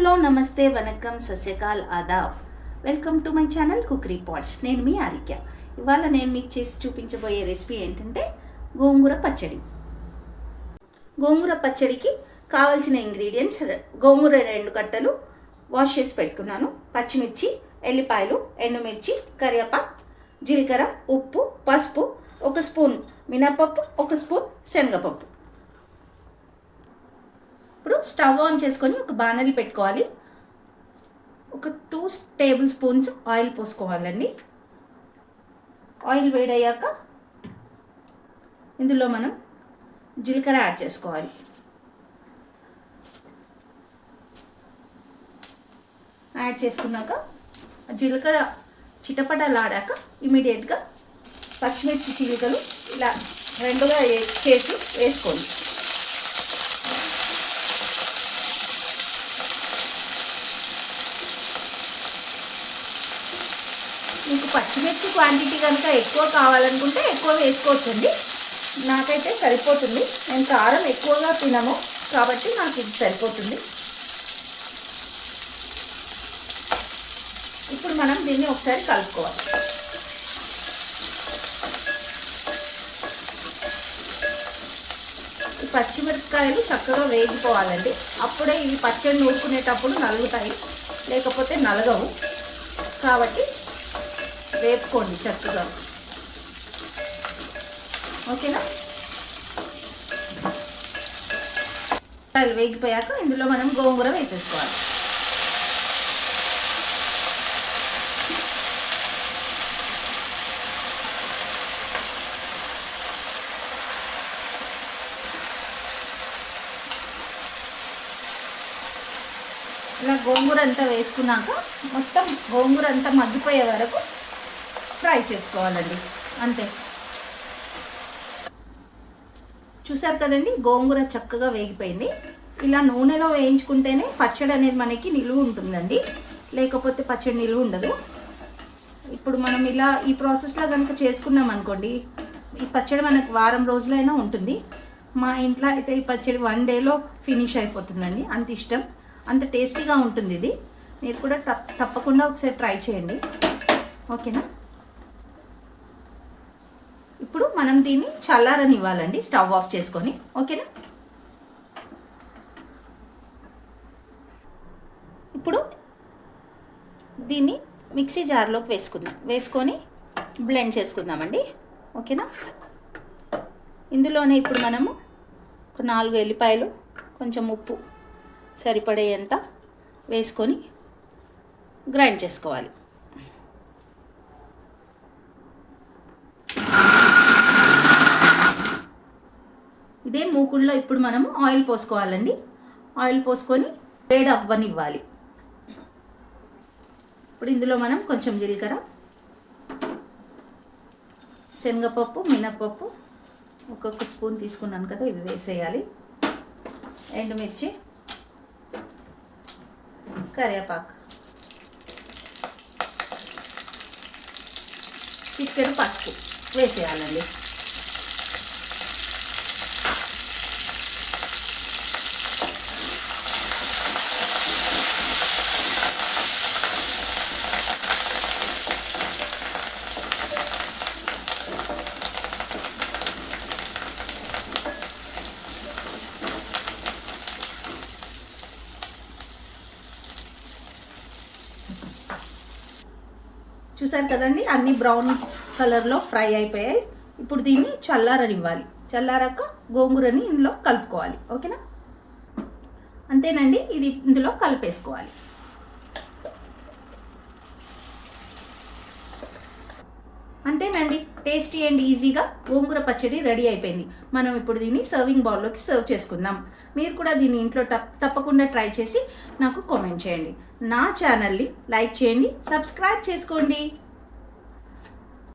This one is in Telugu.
హలో నమస్తే వనక్కం సస్యకాల్ ఆదాబ్. Welcome to my channel cookery pots. నేను మీ ఆరిక్య. ఇవాళ నేను మీకు చేసి చూపించబోయే రెసిపీ ఏంటంటే గోంగూర పచ్చడి. గోంగూర పచ్చడికి కావాల్సిన ఇంగ్రీడియంట్స్: గోంగూర 2 కట్టలు వాష్ చేసి పెట్టుకున్నాను, పచ్చిమిర్చి, ఎల్లిపాయలు, ఎండుమిర్చి, కరివేపాకు, జీలకర్ర, ఉప్పు, పసుపు, 1 స్పూన్ మినపప్పు, 1 స్పూన్ శనగపప్పు. ఇప్పుడు స్టవ్ ఆన్ చేసుకొని ఒక బాణలి పెట్టుకోవాలి. ఒక 2 టేబుల్ స్పూన్స్ ఆయిల్ పోసుకోవాలండి. ఆయిల్ వేడయ్యాక ఇందులో మనం జీలకర్ర యాడ్ చేసుకోవాలి. యాడ్ చేసుకున్నాక జీలకర్ర చిటపటలాడాక ఇమీడియట్గా పచ్చిమిర్చి చిలుకలు ఇలా 2గా చేసి వేసుకోండి. మీకు పచ్చిమిర్చి క్వాంటిటీ కనుక ఎక్కువ కావాలనుకుంటే ఎక్కువ వేసుకోవచ్చండి. నాకైతే సరిపోతుంది. నేను కారం ఎక్కువగా తినము కాబట్టి నాకు ఇది సరిపోతుంది. ఇప్పుడు మనం దీన్ని ఒకసారి కలుపుకోవాలి. ఈ పచ్చిమిరపకాయలు చక్కగా వేగిపోవాలండి. అప్పుడే ఇవి పచ్చడి నూరుకునేటప్పుడు నలుగుతాయి, లేకపోతే నలగవు. కాబట్టి వేపుకోండి చక్కగా. ఓకేనా? వేగిపోయాక ఇందులో మనం గోంగూర వేసేసుకోవాలి. ఇలా గోంగూర అంతా వేసుకున్నాక మొత్తం గోంగూర అంతా మగ్గిపోయే వరకు ఫ్రై చేసుకోవాలండి. అంతే. చూసారు కదండి, గోంగూర చక్కగా వేగిపోయింది. ఇలా నూనెలో వేయించుకుంటేనే పచ్చడి అనేది మనకి నిలువ ఉంటుందండి, లేకపోతే పచ్చడి నిలువ ఉండదు. ఇప్పుడు మనం ఇలా ఈ ప్రాసెస్లో కనుక చేసుకున్నాం అనుకోండి, ఈ పచ్చడి మనకు వారం రోజులైనా ఉంటుంది. మా ఇంట్లో అయితే ఈ పచ్చడి 1 డేలో ఫినిష్ అయిపోతుందండి. అంత ఇష్టం, అంత టేస్టీగా ఉంటుంది ఇది. మీరు కూడా తప్పకుండా ఒకసారి ట్రై చేయండి. ఓకేనా? ఇప్పుడు మనం దీన్ని చల్లారనివ్వాలండి, స్టవ్ ఆఫ్ చేసుకొని. ఓకేనా? ఇప్పుడు దీన్ని మిక్సీ జార్లోకి వేసుకొని బ్లెండ్ చేసుకుందామండి. ఓకేనా? ఇందులోనే ఇప్పుడు మనము ఒక 4 ఎల్లిపాయలు, కొంచెం ఉప్పు సరిపడేంత వేసుకొని గ్రైండ్ చేసుకోవాలి. ఇదే మూకుల్లో ఇప్పుడు మనము ఆయిల్ పోసుకోవాలండి. ఆయిల్ పోసుకొని వేడి అవ్వనివ్వాలి. ఇప్పుడు ఇందులో మనం కొంచెం జీలకర్ర, శనగపప్పు, మినపప్పు 1 స్పూన్ తీసుకున్నాను కదా, ఇవి వేసేయాలి. ఎండుమిర్చి, కరివేపాకు, చిటికెడు పసుపు వేసేయాలండి. చూసారు కదండి, అన్ని బ్రౌన్ కలర్లో ఫ్రై అయిపోయాయి. ఇప్పుడు దీన్ని చల్లారనివ్వాలి. చల్లారాక గోంగూరని ఇందులో కలుపుకోవాలి. ఓకేనా? అంతేనండి, ఇది ఇందులో కలిపేసుకోవాలి. అంతేనండి, టేస్టీ అండ్ ఈజీగా గోంగూర పచ్చడి రెడీ అయిపోయింది. మనం ఇప్పుడు దీన్ని సర్వింగ్ బౌల్లోకి సర్వ్ చేసుకుందాం. మీరు కూడా దీన్ని ఇంట్లో తప్పకుండా ట్రై చేసి నాకు కామెంట్ చేయండి. నా ఛానల్ని లైక్ చేయండి, సబ్స్క్రైబ్ చేసుకోండి.